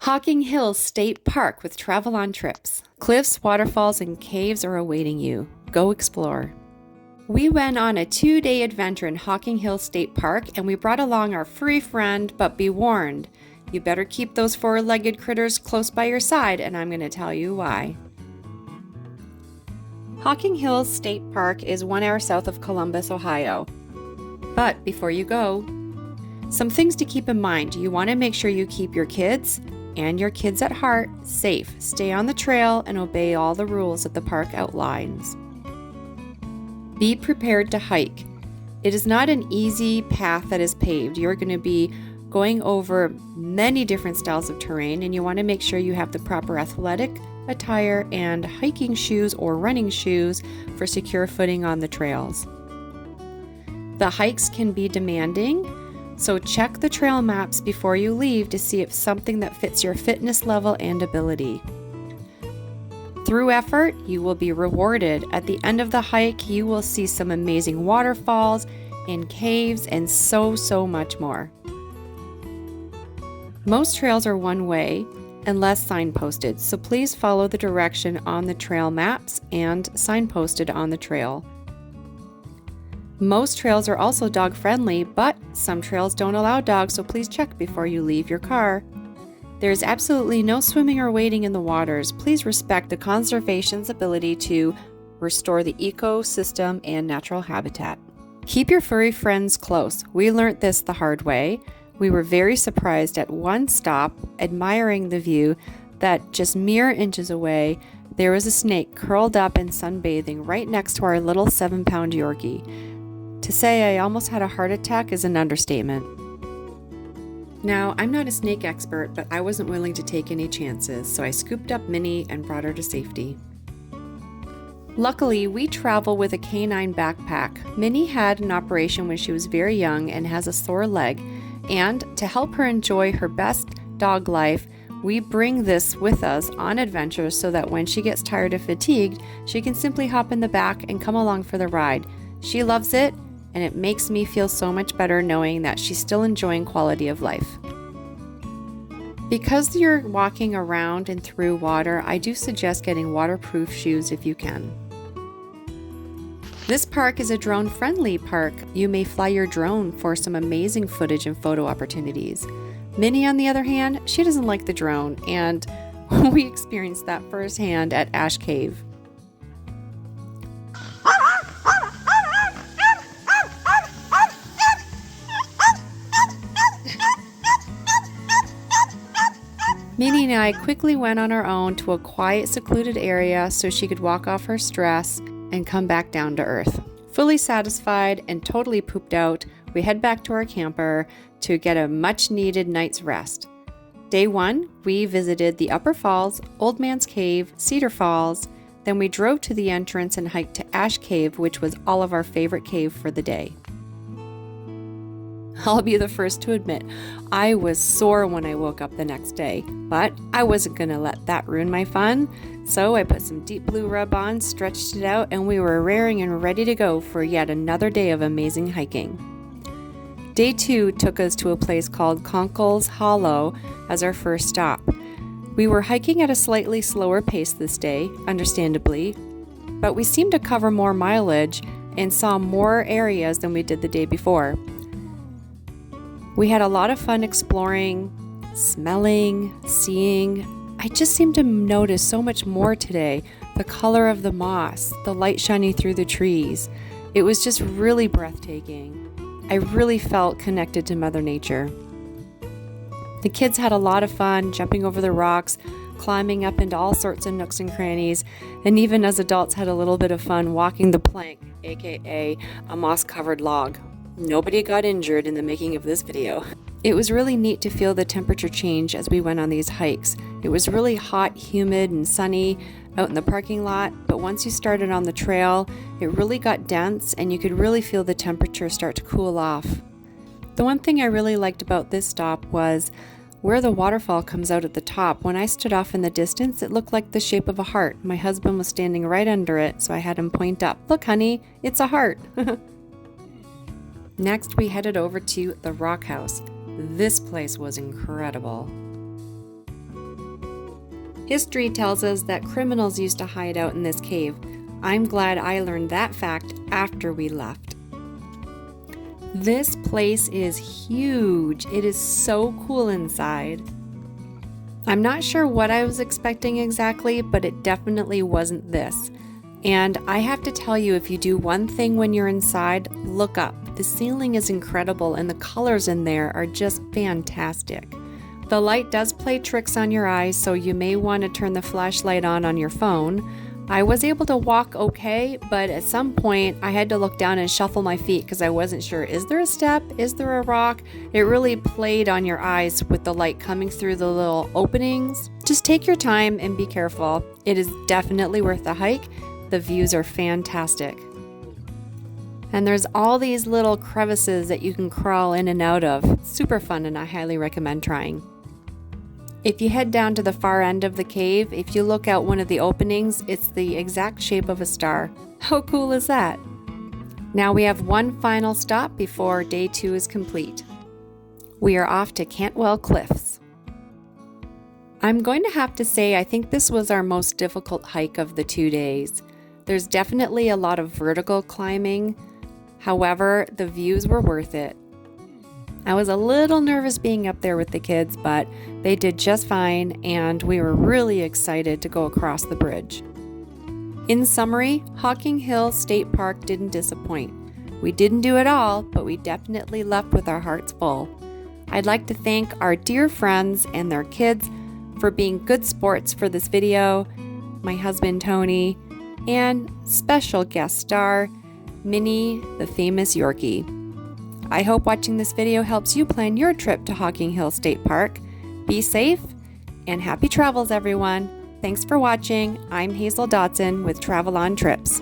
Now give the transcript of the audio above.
Hocking Hills State Park with travel on trips. Cliffs, waterfalls, and caves are awaiting you. Go explore. We went on a 2-day adventure in Hocking Hills State Park, and we brought along our furry friend, but be warned, you better keep those four-legged critters close by your side, and I'm going to tell you why. Hocking Hills State Park is 1 hour south of Columbus, Ohio. But before you go, some things to keep in mind. You want to make sure you keep your kids and your kids at heart safe. Stay on the trail and obey all the rules that the park outlines. Be prepared to hike. It is not an easy path that is paved. You're going to be going over many different styles of terrain, and you want to make sure you have the proper athletic attire and hiking shoes or running shoes for secure footing on the trails. The hikes can be demanding, so check the trail maps before you leave to see if something that fits your fitness level and ability. Through effort, you will be rewarded. At the end of the hike, you will see some amazing waterfalls and caves and so much more. Most trails are one way and less signposted, so please follow the direction on the trail maps and signposted on the trail. Most trails are also dog friendly, but some trails don't allow dogs, so please check before you leave your car. There is absolutely no swimming or wading in the waters. Please respect the conservation's ability to restore the ecosystem and natural habitat. Keep your furry friends close. We learned this the hard way. We were very surprised at one stop, admiring the view, that just mere inches away, there was a snake curled up and sunbathing right next to our little 7-pound Yorkie. To say I almost had a heart attack is an understatement. Now, I'm not a snake expert, but I wasn't willing to take any chances, so I scooped up Minnie and brought her to safety. Luckily, we travel with a canine backpack. Minnie had an operation when she was very young and has a sore leg, and to help her enjoy her best dog life, we bring this with us on adventures so that when she gets tired or fatigued, she can simply hop in the back and come along for the ride. She loves it, and it makes me feel so much better knowing that she's still enjoying quality of life. Because you're walking around and through water, I do suggest getting waterproof shoes if you can. This park is a drone-friendly park. You may fly your drone for some amazing footage and photo opportunities. Minnie, on the other hand, she doesn't like the drone, and we experienced that firsthand at Ash Cave. Minnie and I quickly went on our own to a quiet, secluded area so she could walk off her stress and come back down to earth. Fully satisfied and totally pooped out, we head back to our camper to get a much-needed night's rest. Day 1, we visited the Upper Falls, Old Man's Cave, Cedar Falls, then we drove to the entrance and hiked to Ash Cave, which was all of our favorite cave for the day. I'll be the first to admit, I was sore when I woke up the next day, but I wasn't going to let that ruin my fun, so I put some deep blue rub on, stretched it out, and we were raring and ready to go for yet another day of amazing hiking. Day 2 took us to a place called Conkle's Hollow as our first stop. We were hiking at a slightly slower pace this day, understandably, but we seemed to cover more mileage and saw more areas than we did the day before. We had a lot of fun exploring, smelling, seeing. I just seemed to notice so much more today. The color of the moss, the light shining through the trees. It was just really breathtaking. I really felt connected to Mother Nature. The kids had a lot of fun jumping over the rocks, climbing up into all sorts of nooks and crannies, and even as adults had a little bit of fun walking the plank, aka a moss-covered log. Nobody got injured in the making of this video. It was really neat to feel the temperature change as we went on these hikes. It was really hot, humid, and sunny out in the parking lot, but once you started on the trail, it really got dense and you could really feel the temperature start to cool off. The one thing I really liked about this stop was where the waterfall comes out at the top. When I stood off in the distance, it looked like the shape of a heart. My husband was standing right under it, so I had him point up. "Look, honey, it's a heart." Next, we headed over to the Rock House. This place was incredible. History tells us that criminals used to hide out in this cave. I'm glad I learned that fact after we left. This place is huge. It is so cool inside. I'm not sure what I was expecting exactly, but it definitely wasn't this. And I have to tell you, if you do one thing when you're inside, look up. The ceiling is incredible and the colors in there are just fantastic. The light does play tricks on your eyes, so you may want to turn the flashlight on your phone. I was able to walk okay, but at some point I had to look down and shuffle my feet because I wasn't sure, is there a step? Is there a rock? It really played on your eyes with the light coming through the little openings. Just take your time and be careful. It is definitely worth the hike. The views are fantastic. And there's all these little crevices that you can crawl in and out of. Super fun, and I highly recommend trying. If you head down to the far end of the cave, if you look out one of the openings, it's the exact shape of a star. How cool is that? Now we have one final stop before day 2 is complete. We are off to Cantwell Cliffs. I'm going to have to say I think this was our most difficult hike of the 2 days. There's definitely a lot of vertical climbing. However, the views were worth it. I was a little nervous being up there with the kids, but they did just fine, and we were really excited to go across the bridge. In summary, Hocking Hills State Park didn't disappoint. We didn't do it all, but we definitely left with our hearts full. I'd like to thank our dear friends and their kids for being good sports for this video, my husband Tony, and special guest star, Minnie, the famous Yorkie. I hope watching this video helps you plan your trip to Hocking Hills State Park. Be safe and happy travels, everyone. Thanks for watching. I'm Hazel Dotson with Travel on Trips.